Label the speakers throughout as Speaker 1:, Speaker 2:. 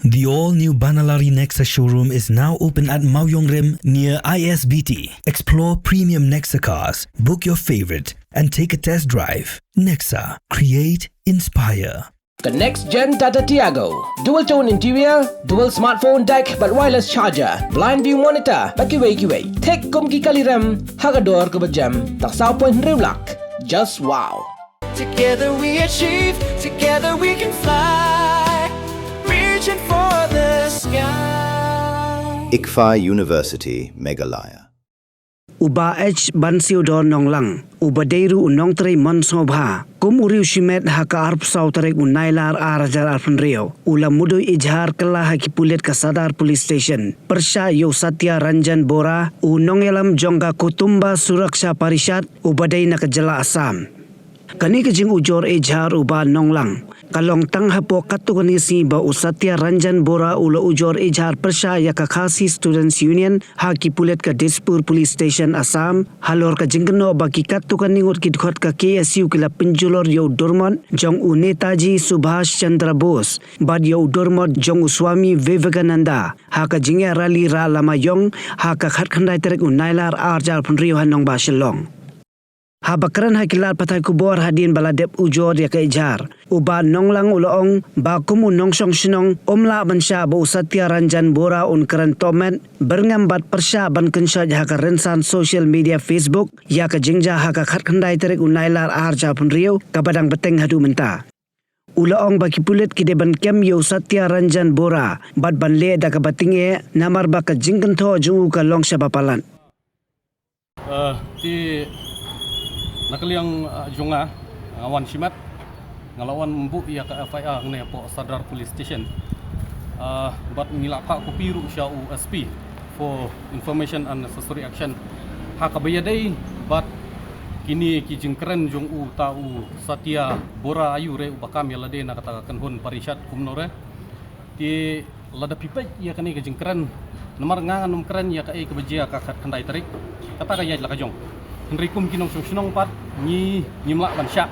Speaker 1: The all-new Banalari Nexa showroom is now open at Mauyongrim near ISBT. Explore premium Nexa cars, book your favorite, and take a test drive. Nexa. Create, inspire.
Speaker 2: The next gen Tata Tiago. Dual tone interior, dual smartphone deck but wireless charger, blind view monitor, bakiway. Take kumki kaliram, hagador kubajam, taksao point riulak. Just wow.
Speaker 3: Together we achieve, together we can fly, reaching for the sky.
Speaker 4: ICFA University, Meghalaya.
Speaker 5: Uba H Bansiodor Nonglang, Uba Deiru Unong Tre Monsobha, Kum Uriu Shimet Haka Arp Sautarek Unailar Arajar Arpanrio, Ula Mudu Ijhar Kala Hakipulet Kasadar Police Station, Persha Yo Satya Ranjan Bora, Unongelam Jongga Kutumba Suraksha Parishad, Ubadai Nakajala Assam. Kani kajing ujor ijhar uba Nonglang. Kalong tang hapo katukani si ba Usatya Ranjan Bora ula ujor ijhar persya yakakasi Students Union haki pulet ka Dispur Police Station Assam halor ka jingkeno baki katukani ngut kidkhot ka KSU kila penjulor yo dormon jong u Netaji Subhash Chandra Bose bad yo dormot jong u Swami Vivekananda haka jingya rali ra lama yong haka khatkhandai terek u Nailar Arjar Punrio Hanong ba Shillong. Habakaran hakilar patay kubor hadin baladep ujor ya kaijar. Uba Nonglang uloong bakumu nongsong sinong omla bansya ba Usatya Ranjan Bora unkaran tomet berngambat persya ban kensyaj haka rensan social media Facebook ya ka jingja haka khatkhandai terek unailar arja punrio kabadang beteng hadu menta. Uloong baki pulit kide ban kem yo Usatya Ranjan Bora bad ban le da ka batinge namar baka jingkento jungu ka longsya bapalan.
Speaker 6: Nakaliang jonga ngawan simat ngalawan mbu ia ka FIA ngne po Sadar Police Station bat ngilaka ko piru siya USP for information and necessary action hakabayadai bat kini kijingkren jong u tau Satya Bora ayu re ubakam yalade nakatakan hon parishad kumnore ti lada pipet ia kani kijingkren nomor ngangan keren ia ka e kebejia ka khandai tarik kata kaya lakajong Henrikum kinong sunong pat ni nyimla bansya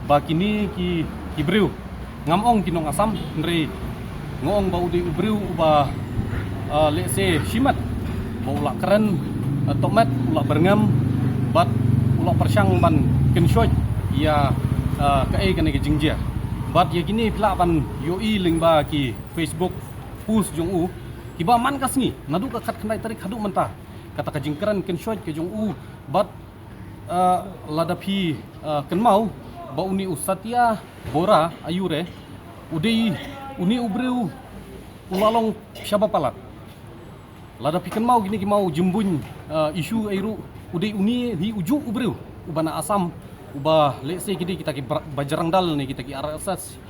Speaker 6: bakini ki briu ngamong kinong asam henri ngong bau di briu uba lese simat bau la keren tomat ula berngam bat ula persyang ban kenshoj ya kae kane ke jingjia bat ya kini pila ban yoi lingba ki Facebook post jong u kiba man kasngi nadu ka khat khandai tarik hadu mentah kata ka jingkran kenshoj ke jong u bat ladapi kenmau ba uni Usatya Bora ayure udei uni ubreu ulalong syaba palat ladapi kenmau gini ki mau jembun isu airu udei uni hi uju ubreu ubana asam uba lese gidi kita ki bajarang dal ni kita ki RSS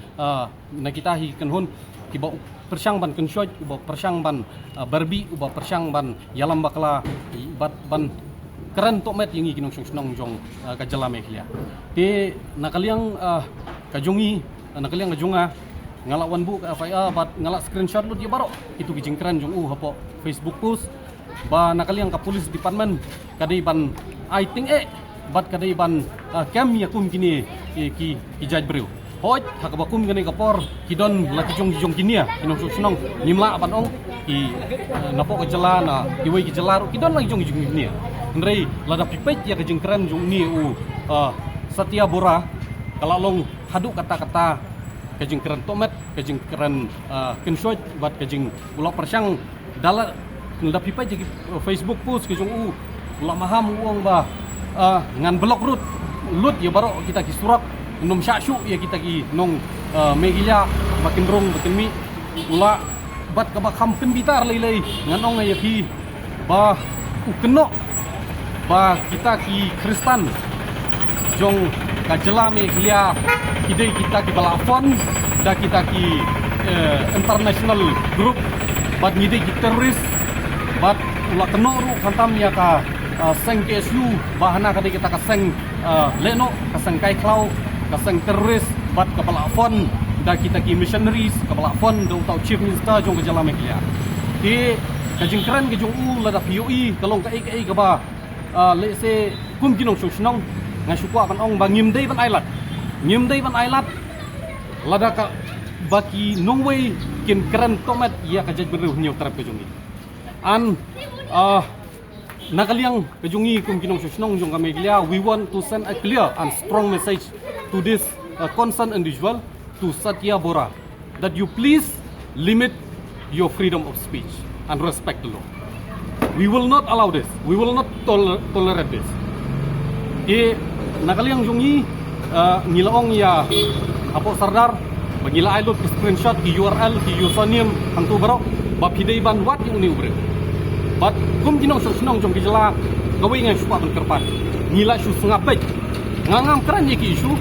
Speaker 6: na kita hi kenhun ki ba persyang ban kenshoj uba persyang ban barbi uba persyang ban yalam bakla bat ban keren tomet yang kinong sunong jong kajala meklia te nakaliang kajongi nakaliang kajonga ngalawan bu ka FIA bat ngalak screenshot lu dia barok itu kijingkran jong hapo Facebook post ba nakaliang ka police department kadai ban I think bat kadai ban kem yakum kini ki jaj breu hoj hakabakum gani kapor kidon laki jong kini ya kinong sunong nimla ban ong ki napo kajala na kiwai kajala kidon lagi jong kini ya Henry lada pipet ya kejengkeren jong ni Satya Bora kalalong hadu kata-kata kejengkeren tomat kejengkeren kenshoj bat kejeng ulak persyang dala lada pipet jadi Facebook post kejong ulak maham uang ba ngan blok lut ya baru kita ki surat nom syasyu ya kita ki nong megilya makin rong makin mi ulak bat kabakam kenbitar lei nganong ya ki ba ukeno ba kita ki Kristen jong kajela meglia kidai kita ki balafon da kita ki international group bat ngidai ki teroris bat ula keno ru kantam ya ka seng KSU bahana kadai kita ka seng leno ka seng kai klau ka seng teroris bat ka balafon da kita ki missionaries ka balafon do tau chief minister jong kajela meglia ti kajingkran ke jong la da POE kalong ka ai ka ba lese kum kinong sunong ngasukwa ban ong bangim dei ban ailat lada ka baki nongway kin keren tomat ia ka jaj beru nyau trap kejungi an nakaliang kejungi kum kinong susnong jong kami glia. We want to send a clear and strong message to this concerned individual, to Satya Bora, that you please limit your freedom of speech and respect the law. We will not allow this. We will not tolerate this. Nakaliang jungi ngilaong ya apo sardar bagila ailot screenshot ki URL ki username ang tu barok bab hidai ban wat yang ni ubre. But kum kinong susnong jong kijala gawai ngai supa ban kerpan. Ngila su sengapek. Ngangam keran ye ki isu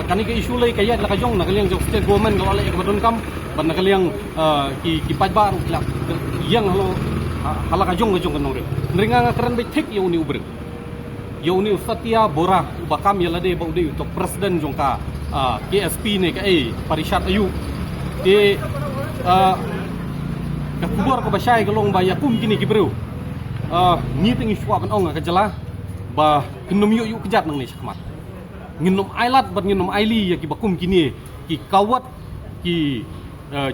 Speaker 6: kani ke isu lai kaya la kajong nakaliang jong state government gawala ya kabadon kam ban nakaliang ki pajba la yang halo hala kajong kanong re. Nringa keran be tek yang ni ubre. Yauni Satya Bora bakam yalade ba ude untuk presiden jong ka KSP ne ka Parishad ayu de ka kubur ka basai galong ba yakum kini gibru ni tingi suap ong ka jala ba kinum yu kejat nang ni sakmat nginum ailat bat nginum aili ya ki bakum kini ki kawat ki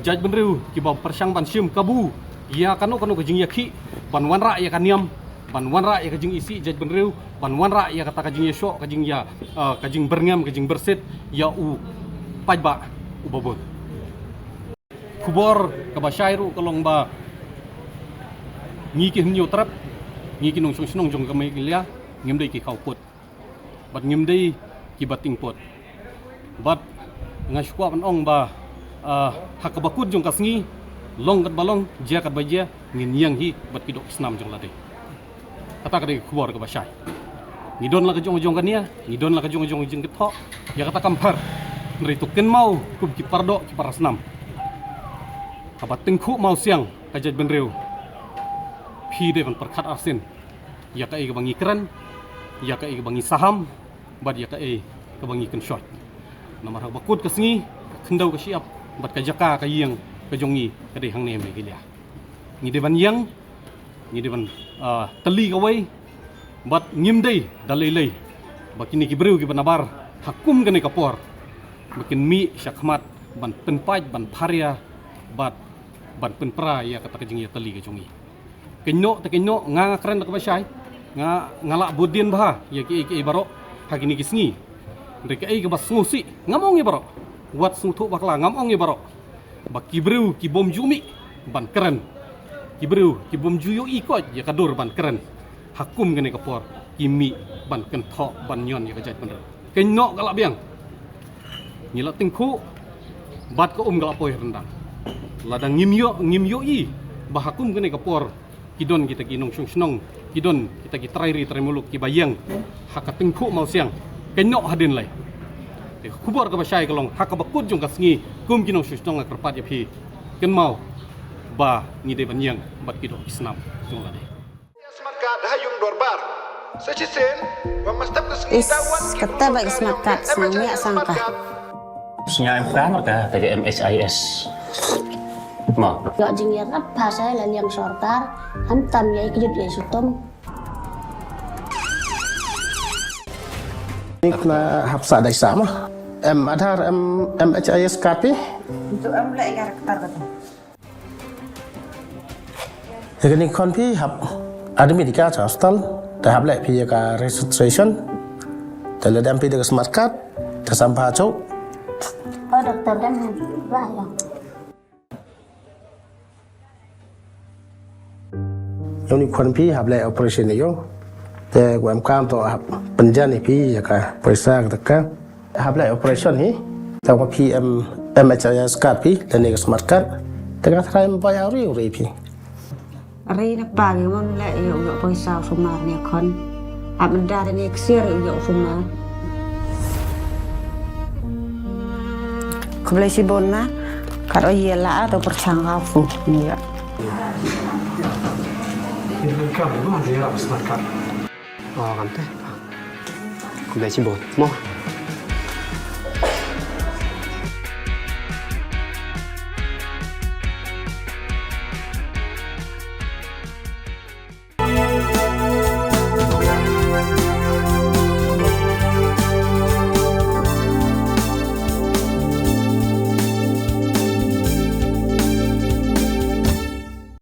Speaker 6: jaj benru ki ba persang ban sim kabu ya kanu ka jing yakhi ban wanra ya kaniam ban wanra ya kajing isi jaj benru ban wanra ya kata kajing yesok kajing ya kajing berngam kajing bersit ya u pajba u babot kubor ka basairu kalong ba ngi ki hnyo trap ngi ki nong snong jong ka mai lia ngim dei ki khau put bat ngim dei ki bating pot bat ngashwa ban ong ba hakabakut jong kasngi long kat balong jia kat baje ngin yang hi bat ki dok snam jong lade kata kadai kubor ka basai ngidon la ka jong kan ya ngidon la ka jong jing ketok ya kata kampar merituken mau kub ki pardo ki parasnam kabat tengku mau siang kajat benreu pi de ban perkat arsin ya ka bangi keren ya ka bangi saham bad ya ka bangi kenshot namar bakut kasngi kendau ka siap bat ka jaka ka yeng ka jongi kadai hang ne me gilia ni de ban yang ni de ban tali ka wai bat ngim dei dalai bakini ki breu ki banabar hakum gane kapor makin mi syakmat ban penpaj ban pharia bat ban penpra ya kata kajing ya tali ka jongi kenno ta kenno nga keren ka basai nga ngala budin bah ya ki baro hakini kisngi reka ka bas ngusi ngamong ya baro wat sungthu bakla ngamong ya baro baki breu ki bom jumi ban keren ki breu ki bom juyo ikot ya kadur ban keren hakum gane kapor kimi ban kenthok ban nyon ya kajat bener kenno galak biang nyila tingku bat ko galak poi rendang ladang ngim yo i bahakum gane kapor kidon kita kinong snong kidon kita ki trairi tremuluk ki bayang haka tingku mau siang kenno hadin lai de kubor ka basai kalong haka bakut jong kasngi kum kinong snong kerpat ya phi ken mau ba ni de banyang bat kido isnam jong lade
Speaker 7: smart card hayung dorbar sechisen wa mastap kesngi tawan
Speaker 8: kata baik smart card senangnya sangka
Speaker 9: Snya MK mereka dari MSIS mau
Speaker 8: gak jingir apa saya lah yang sortar hantam ya ikut ya sutom
Speaker 10: ini kena hapsa dari sama Adhar MHIS KP
Speaker 8: untuk mulai karakter kata
Speaker 10: jadi konfi hap admin di kata hostel dah hap lek pihak registration dan ada MP dengan smart card dah sampah cok
Speaker 8: oh dokter dan lah ya
Speaker 10: yang ni konfi hap lek operation ni yoแต่ความกล้ามตัวครับปัญญาในพี่อยากไปสร้างตะก้าหาบไล่ operation นี้แต่ว่าพี่MHIS card พี่และนี่ก็ smart card แต่ก็ทำไปเอาเรื่องพี่
Speaker 8: Rina pagi mon le yo paisa sumar ne kon abda de ne ksir yo sumar Kublai si bona karo yela atau persangkafu ya
Speaker 10: ini kan mana dia smart card
Speaker 9: kan teh kublai si bon mau